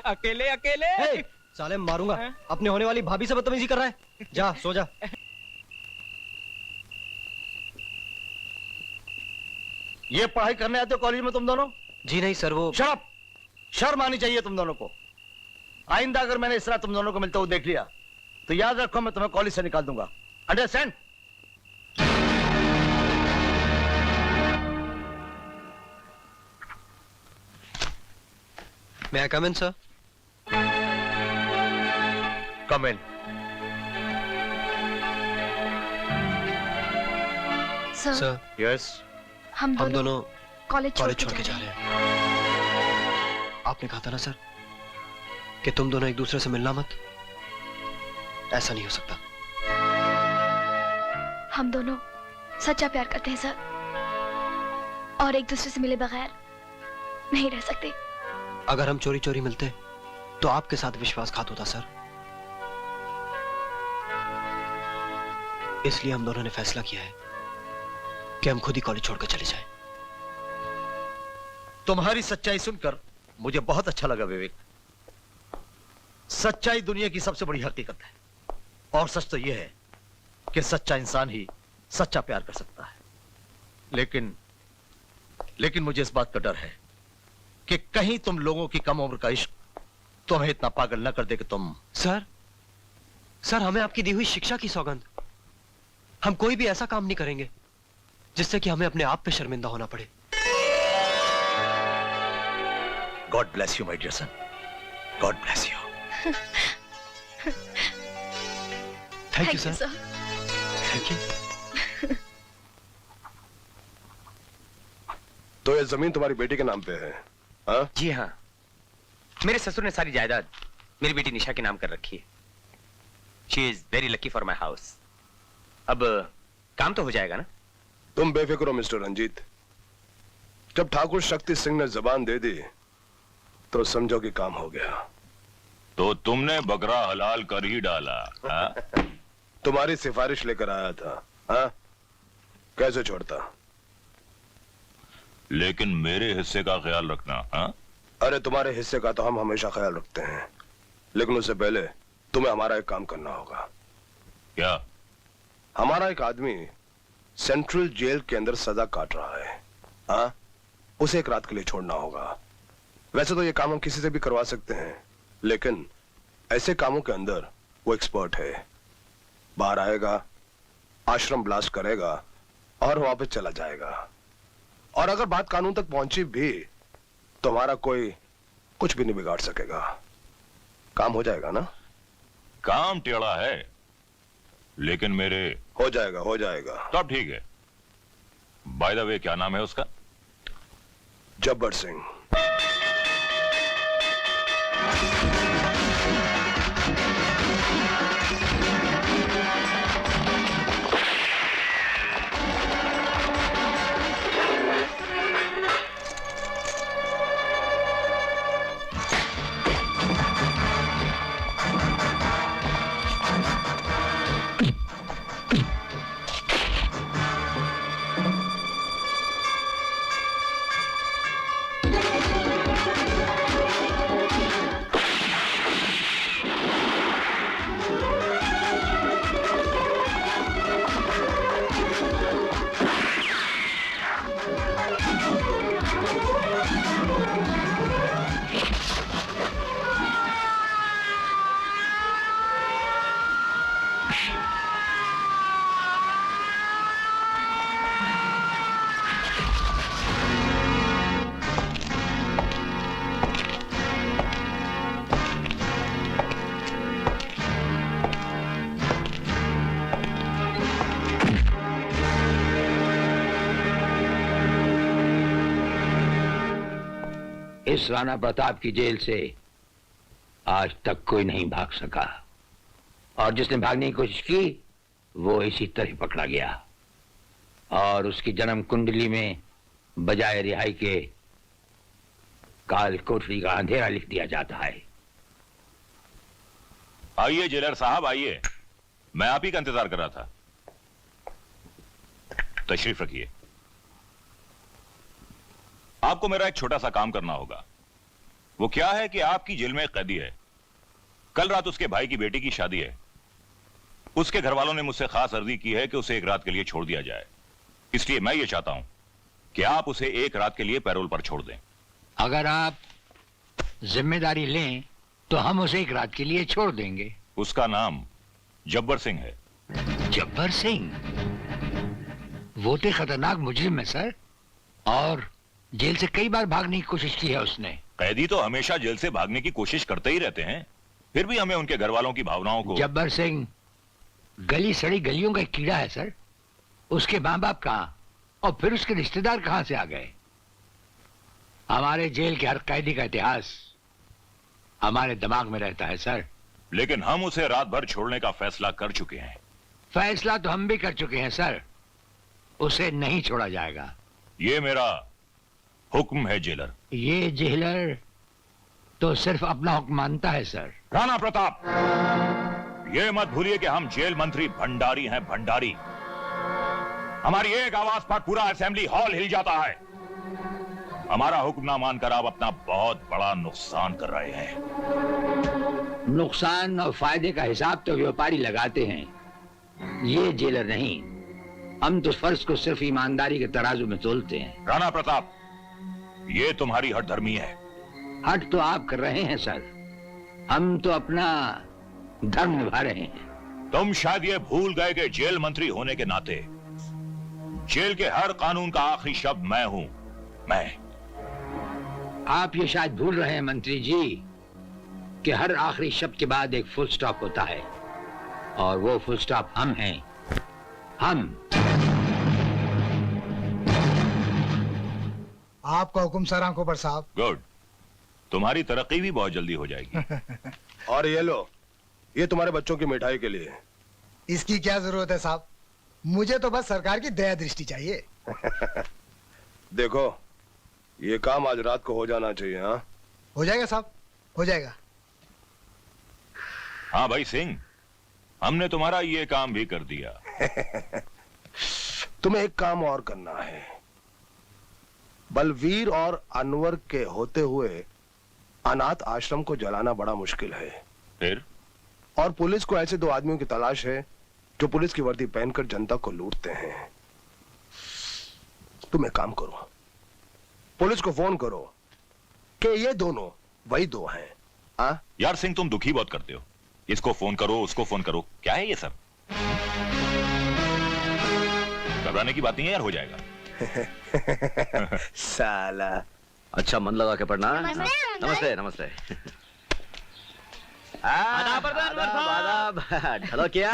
अकेले अकेले साले मारूंगा। अपने होने वाली भाभी से बदतमीजी कर रहा है। जा सो जा। ये पढ़ाई करने आते हो कॉलेज में तुम दोनों? जी नहीं सर, वो शर्म, शर्म आनी चाहिए तुम दोनों को। आइंदा अगर मैंने इस तरह तुम दोनों को मिलते हुए देख लिया तो याद रखो मैं तुम्हें कॉलेज से निकाल दूंगा। Understand? May I come in, sir? Come in. Sir. Yes. हम दोनों कॉलेज छोड़ के जा रहे हैं। आपने कहा था ना सर कि तुम दोनों एक दूसरे से मिलना मत। ऐसा नहीं हो सकता। हम दोनों सच्चा प्यार करते हैं सर, और एक दूसरे से मिले बगैर नहीं रह सकते। अगर हम चोरी चोरी मिलते तो आपके साथ विश्वासघात होता सर। इसलिए हम दोनों ने फैसला किया है कि हम खुद ही कॉलेज छोड़कर चले जाएं। तुम्हारी सच्चाई सुनकर मुझे बहुत अच्छा लगा विवेक। सच्चाई दुनिया की सबसे बड़ी हकीकत है, और सच तो यह है कि सच्चा इंसान ही सच्चा प्यार कर सकता है। लेकिन मुझे इस बात का डर है कि कहीं तुम लोगों की कम उम्र का इश्क तुम्हें इतना पागल न कर दे कि तुम। सर हमें आपकी दी हुई शिक्षा की सौगंध, हम कोई भी ऐसा काम नहीं करेंगे जिससे कि हमें अपने आप पे शर्मिंदा होना पड़े। God bless you my dear son, God bless you. Thank you sir. Thank you. तो ये जमीन तुम्हारी बेटी के नाम पे है? हाँ? जी हाँ, मेरे ससुर ने सारी जायदाद मेरी बेटी निशा के नाम कर रखी है। She is very lucky for my house. अब काम तो हो जाएगा ना? तुम बेफिक्र हो मिस्टर रंजीत। जब ठाकुर शक्ति सिंह ने जबान दे दी तो समझो कि काम हो गया। तो तुमने बकरा हलाल कर ही डाला। हाँ? तुम्हारी सिफारिश लेकर आया था। हाँ? कैसे छोड़ता? लेकिन मेरे हिस्से का ख्याल रखना। हाँ? अरे तुम्हारे हिस्से का तो हम हमेशा ख्याल रखते हैं, लेकिन उससे पहले तुम्हें हमारा एक काम करना होगा। क्या? हमारा एक आदमी सेंट्रल जेल के अंदर सजा काट रहा है। हाँ? उसे एक रात के लिए छोड़ना होगा। वैसे तो ये काम हम किसी से भी करवा सकते हैं, लेकिन ऐसे कामों के अंदर वो एक्सपर्ट है। बाहर आएगा, आश्रम ब्लास्ट करेगा और वापस चला जाएगा। और अगर बात कानून तक पहुंची भी तो हमारा कोई कुछ भी नहीं बिगाड़ सकेगा। काम हो जाएगा ना? काम टेढ़ा है, लेकिन मेरे हो जाएगा, हो जाएगा। तब ठीक है। बाय द वे, क्या नाम है उसका? जब्बर सिंह। इस राणा प्रताप की जेल से आज तक कोई नहीं भाग सका, और जिसने भागने की कोशिश की वो इसी तरह पकड़ा गया, और उसकी जन्म कुंडली में बजाय रिहाई के काल कोठरी का अंधेरा लिख दिया जाता है। आइए जेलर साहब, आइए। मैं आप ही का इंतजार कर रहा था। तशरीफ रखिए। आपको मेरा एक छोटा सा काम करना होगा। वो क्या है कि आपकी जेल में एक कैदी है। कल रात उसके भाई की बेटी की शादी है। उसके घर वालों ने मुझसे खास अर्जी की है कि उसे एक रात के लिए छोड़ दिया जाए। इसलिए मैं ये चाहता हूं कि आप उसे एक रात के लिए पैरोल पर छोड़ दें। अगर आप जिम्मेदारी लें तो हम उसे एक रात के लिए छोड़ देंगे। उसका नाम जब्बर सिंह है। जब्बर सिंह? वो तो खतरनाक मुजरिम है सर, और जेल से कई बार भागने की कोशिश की है उसने। कैदी तो हमेशा जेल से भागने की कोशिश करते ही रहते हैं, फिर भी हमें उनके घर वालों की भावनाओं को। जब्बर सिंह गली सड़ी गलियों का एक कीड़ा है सर। उसके माँ बाप कहाँ और फिर उसके रिश्तेदार कहाँ से आ गए? हमारे जेल के हर कैदी का इतिहास हमारे दिमाग में रहता है सर। लेकिन हम उसे रात भर छोड़ने का फैसला कर चुके हैं। फैसला तो हम भी कर चुके हैं सर, उसे नहीं छोड़ा जाएगा। ये मेरा हुक्म है जेलर। ये जेलर तो सिर्फ अपना हुक्म मानता है सर। राणा प्रताप, ये मत भूलिए कि हम जेल मंत्री भंडारी हैं, भंडारी। हमारी एक आवाज पर पूरा असेंबली हॉल हिल जाता है। हमारा हुक्म ना मानकर आप अपना बहुत बड़ा नुकसान कर रहे हैं। नुकसान और फायदे का हिसाब तो व्यापारी लगाते हैं, ये जेलर नहीं। हम तो फर्ज को सिर्फ ईमानदारी के तराजू में तोलते हैं। राणा प्रताप, ये तुम्हारी हठधर्मी है। हट तो आप कर रहे हैं सर, हम तो अपना धर्म निभा रहे हैं। तुम शायद ये भूल गए कि जेल मंत्री होने के नाते जेल के हर कानून का आखिरी शब्द मैं हूं। मैं। आप ये शायद भूल रहे हैं मंत्री जी कि हर आखिरी शब्द के बाद एक फुल स्टॉप होता है, और वो फुल स्टॉप हम हैं। हम। आपका हुक्म सर आंखों पर साहब। गुड, तुम्हारी तरक्की भी बहुत जल्दी हो जाएगी। और ये लो, ये तुम्हारे बच्चों की मिठाई के लिए। इसकी क्या जरूरत है साहब, मुझे तो बस सरकार की दया दृष्टि चाहिए। देखो, ये काम आज रात को हो जाना चाहिए। हाँ, हो जाएगा साहब, हो जाएगा। हाँ भाई सिंह, हमने तुम्हारा ये काम भी कर दिया। तुम्हें एक काम और करना है। बलवीर और अनवर के होते हुए अनाथ आश्रम को जलाना बड़ा मुश्किल है। फिर? और पुलिस को ऐसे 2 आदमियों की तलाश है जो पुलिस की वर्दी पहनकर जनता को लूटते हैं। तुम एक काम करो, पुलिस को फोन करो कि ये दोनों वही 2 हैं। हाँ? यार सिंह, तुम दुखी बहुत करते हो। इसको फोन करो, उसको फोन करो, क्या है ये सब? घबराने की बात नहीं है यार, हो जाएगा। साला। अच्छा, मन लगा के पढ़ना। नमस्ते नमस्ते। आदाब। हेलो, क्या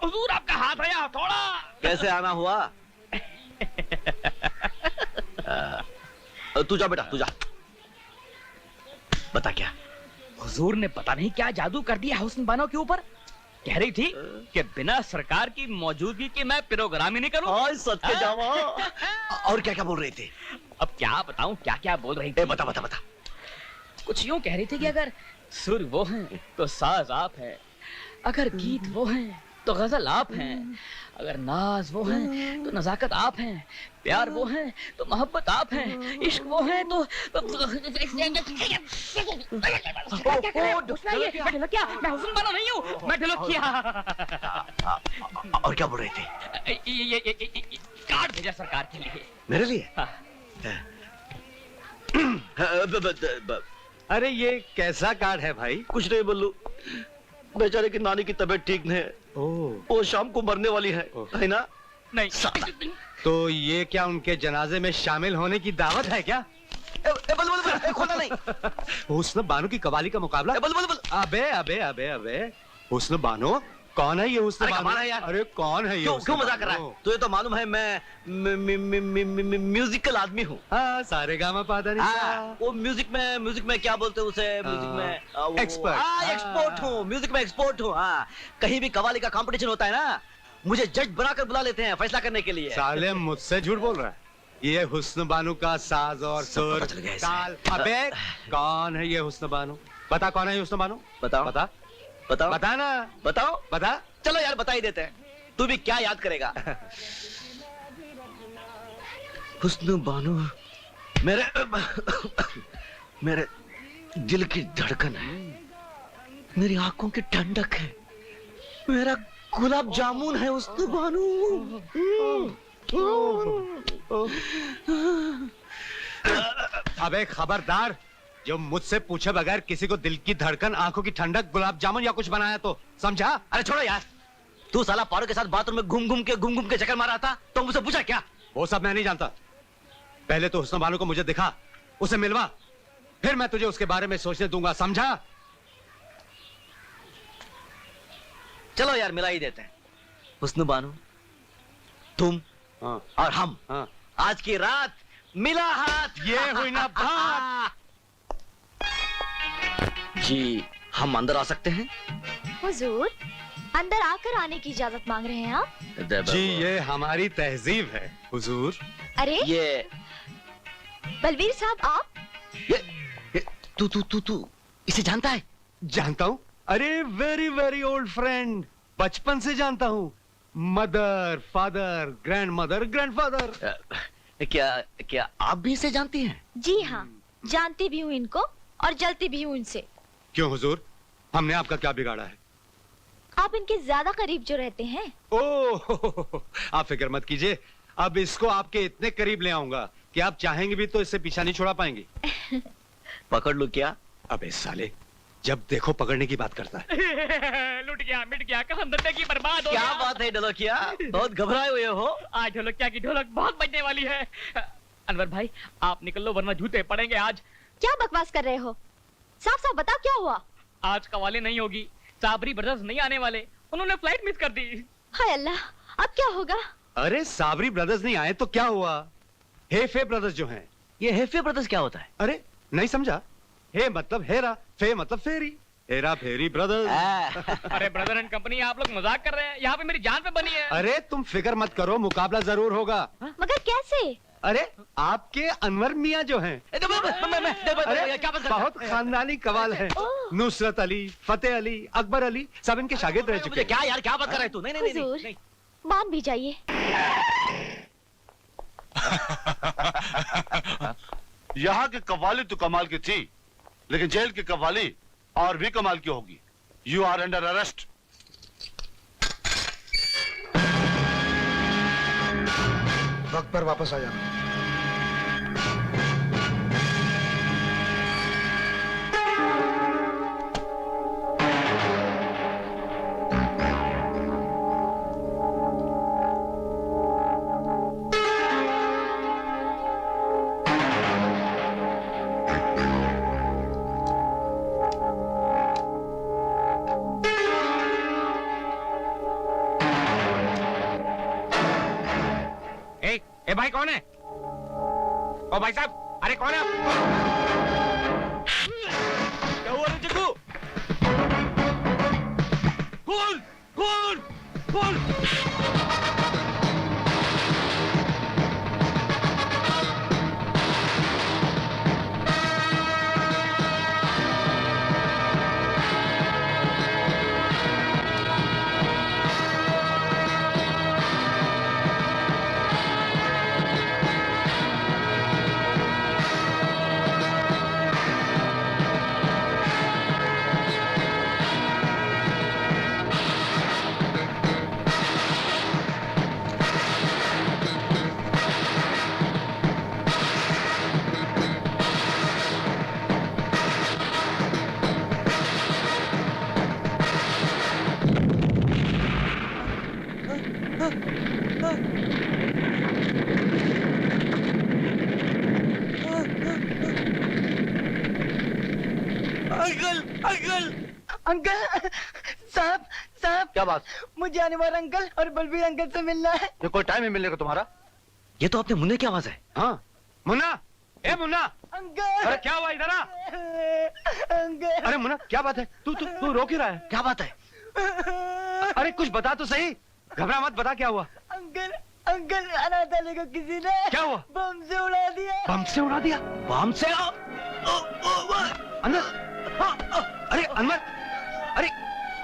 हुजूर आपका हाथ है थोड़ा। कैसे आना हुआ? तू जा बेटा, तू जा। बता क्या? हुजूर ने पता नहीं क्या जादू कर दिया हुस्न बानो के ऊपर। कह रही थी कि बिना सरकार की मौजूदगी के मैं प्रोग्राम ही नहीं करूं। सच के जावा। और क्या क्या बोल रही थी? अब क्या बताऊं क्या क्या बोल रही थी। बता बता बता। कुछ यूं कह रही थी कि अगर सुर वो हैं तो साज आप हैं, अगर गीत वो हैं तो गजल आप हैं, अगर नाज वो हैं तो नजाकत आप हैं, प्यार वो हैं तो मोहब्बत आप हैं, इश्क वो हैं तो ढोलकिया। मैं हुस्न बानो नहीं हूँ, मैं ढोलकिया। और क्या बोल रही थी? ये कार्ड भेजा सरकार के लिए। मेरे लिए? हाँ। अरे ये कैसा कार्ड है भाई? कुछ नहीं बल्लू, बेचारे की नानी की तबीयत ठीक नहीं है। वो शाम को मरने वाली है ना? नहीं। तो ये क्या उनके जनाजे में शामिल होने की दावत है क्या? बल खोला नहीं। हुस्न बानो की कवाली का मुकाबला? बल अबे अबे अबे अबे, हुस्न बानो कौन है ये? हुस्न अरे बानो? कमाल है यार। अरे कौन है ये? क्यों मजाक कर रहा है? तुझे तो मालूम है मैं म्यूजिकल आदमी हूँ। हाँ, सारे गामा पादा नहीं। वो म्यूजिक में क्या बोलते हैं उसे? म्यूजिक में एक्सपर्ट। एक्सपोर्ट हूँ, म्यूजिक में एक्सपोर्ट हूँ। कहीं भी कवाली का कंपटीशन होता है ना, मुझे जज बनाकर बुला लेते हैं फैसला करने के लिए। साले मुझसे झूठ बोल रहा है। ये हुस्न बानो का साज और सुर ताल। अबे कौन है ये हुस्न बानो? बता कौन है ये हुस्न बानो? बताओ बता बताओ बता ना। बताओ। बता। चलो यार, बता ही देते हैं। तू भी क्या याद करेगा? हुस्न बानो मेरे दिल की धड़कन है, मेरी आंखों की ठंडक है, मेरा गुलाब जामुन है उस्ताद बानू। अबे खबरदार, जो मुझसे पूछे बगैर किसी को दिल की धड़कन, आंखों की ठंडक, गुलाब जामुन या कुछ बनाया तो समझा? अरे छोड़ो यार, तू साला पारो के साथ बाथरूम में घूम घूम के चक्कर मारा था, तो मुझसे पूछा क्या? वो सब मैं नहीं जानता। पहले तो हुस्न बानो को मुझे दिखा, उसे मिलवा, फिर मैं तुझे उसके बारे में सोचने दूंगा, समझा? चलो यार मिला ही देते हैं। हुस्न बानो, तुम और हम आज की रात मिला हाथ। ये हुई ना बात। जी हम अंदर आ सकते हैं? हुजूर, अंदर आकर आने की इजाजत मांग रहे हैं आप? जी ये हमारी तहजीब है हुजूर। अरे ये बलवीर साहब आप? ये तू इसे जानता है? जानता हूँ, अरे वेरी वेरी ओल्ड फ्रेंड, बचपन से जानता हूँ। Mother, father, grand mother, grandfather. क्या आप भी इसे जानती हैं? जी हाँ, जानती भी हूँ इनको और जलती भी हूँ इनसे। क्यों हुजूर, हमने आपका क्या बिगाड़ा है? आप इनके ज्यादा करीब जो रहते हैं। ओह, आप फिक्र मत कीजिए, अब इसको आपके इतने करीब ले आऊंगा कि आप चाहेंगे भी तो इससे पीछा नहीं छुड़ा पाएंगे। पकड़ लो क्या? अबे साले, जब देखो पकड़ने की बात करता है। लुट गया, मिट गया, कसम जिंदगी बर्बाद हो क्या गया। बात है ढोलकिया, बहुत घबराए हुए हो? आज ढोलकिया की ढोलक बहुत बजने वाली है। अनवर भाई आप निकल लो वरना जूते पड़ेंगे आज। क्या बकवास कर रहे हो? साफ साफ बताओ क्या हुआ? आज कवाली नहीं होगी, साबरी ब्रदर्स नहीं आने वाले, उन्होंने फ्लाइट मिस कर दी। हाय अल्लाह, अब क्या होगा? अरे साबरी ब्रदर्स नहीं आए तो क्या हुआ? हेफे ब्रदर्स जो हैं। ये हेफे ब्रदर्स क्या होता है? अरे नहीं समझा? हे मतलब हेरा, फे मतलब फेरी, हेरा फेरी ब्रदर्स। अरे ब्रदर एंड कंपनी आप लोग मजाक कर रहे हैं, यहाँ पे मेरी जान पे बनी है। अरे तुम फिक्र मत करो, मुकाबला जरूर होगा। मगर कैसे? अरे आपके अनवर मियाँ जो हैं, अरे बहुत खानदानी कवाल है। नुसरत अली, फतेह अली, अकबर अली सब इनके शागिर्द रह चुके हैं। क्या यार क्या बात कर रहे तू? नहीं हुजूर, मान भी जाइए। यहाँ की कव्वाली तो कमाल की थी, लेकिन जेल की कव्वाली और भी कमाल की होगी। You are under arrest. वक्त पर वापस आ जाना। ए भाई कौन है? ओ भाई साहब, अरे कौन है आप? क्या हुआ रे जग्गू? खोल खोल खोल। अंकल साहब साहब, क्या बात? मुझे अनवर अंकल और बलबीर अंकल से मिलना है। ये कोई टाइम है मिलने का तुम्हारा? ये तो अपने मुन्ने की आवाज है। हाँ मुन्ना, ए मुन्ना, अंकल। अरे क्या हुआ इधर आ? अंकल। अरे मुन्ना क्या बात है? तू रो क्यों रहा है? क्या बात है? अरे कुछ बता तो सही, घबरा मत, बता क्या हुआ? अंकल अंकल, अनाथ अली को किसी ने क्या हुआ? बम से उड़ा दिया। बम से उड़ा दिया? बम से? अंदर? अरे अनवर, अरे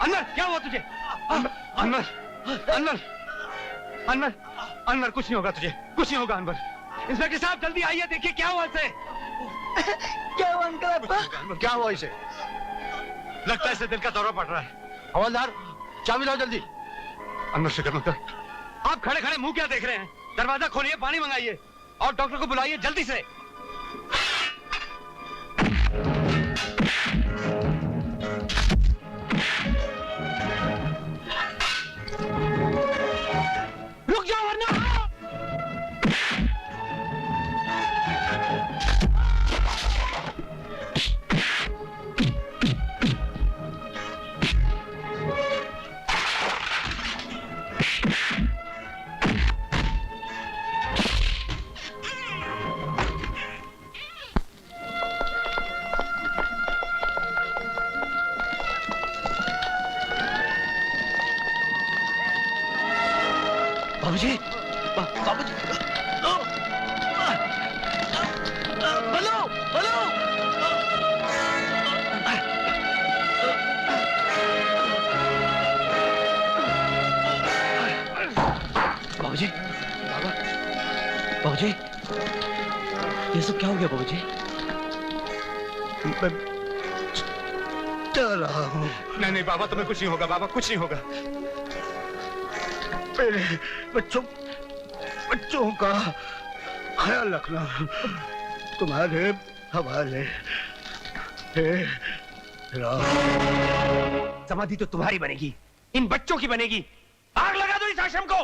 अनवर क्या हुआ तुझे? अनवर अनवर अनवर अनवर कुछ नहीं होगा तुझे, कुछ नहीं होगा अनवर। इंस्पेक्टर साहब जल्दी आइए, देखिए क्या हुआ इसे। क्या हुआ अंकल आपको? क्या हुआ इसे? लगता है इसे दिल का दौरा पड़ रहा है। हवलदार, चाबी लाओ जल्दी। अंदर से कर अंदर। आप खड़े खड़े मुंह क्या देख रहे हैं? दरवाजा खोलिए, पानी मंगाइए और डॉक्टर को बुलाइए जल्दी से। रुक जाओ वरना। बाबूजी, बाबूजी, बलो, बलो। बाबूजी, बाबूजी, ये सब क्या हो गया बाबूजी? मैं चल रहा हूँ। नहीं नहीं बाबा, तुम्हें कुछ नहीं होगा बाबा, कुछ नहीं होगा। मेरे बच्चों का ख्याल रखना तुम्हारे हवाले। समाधि तो तुम्हारी बनेगी, इन बच्चों की बनेगी। आग लगा दो इस आश्रम को।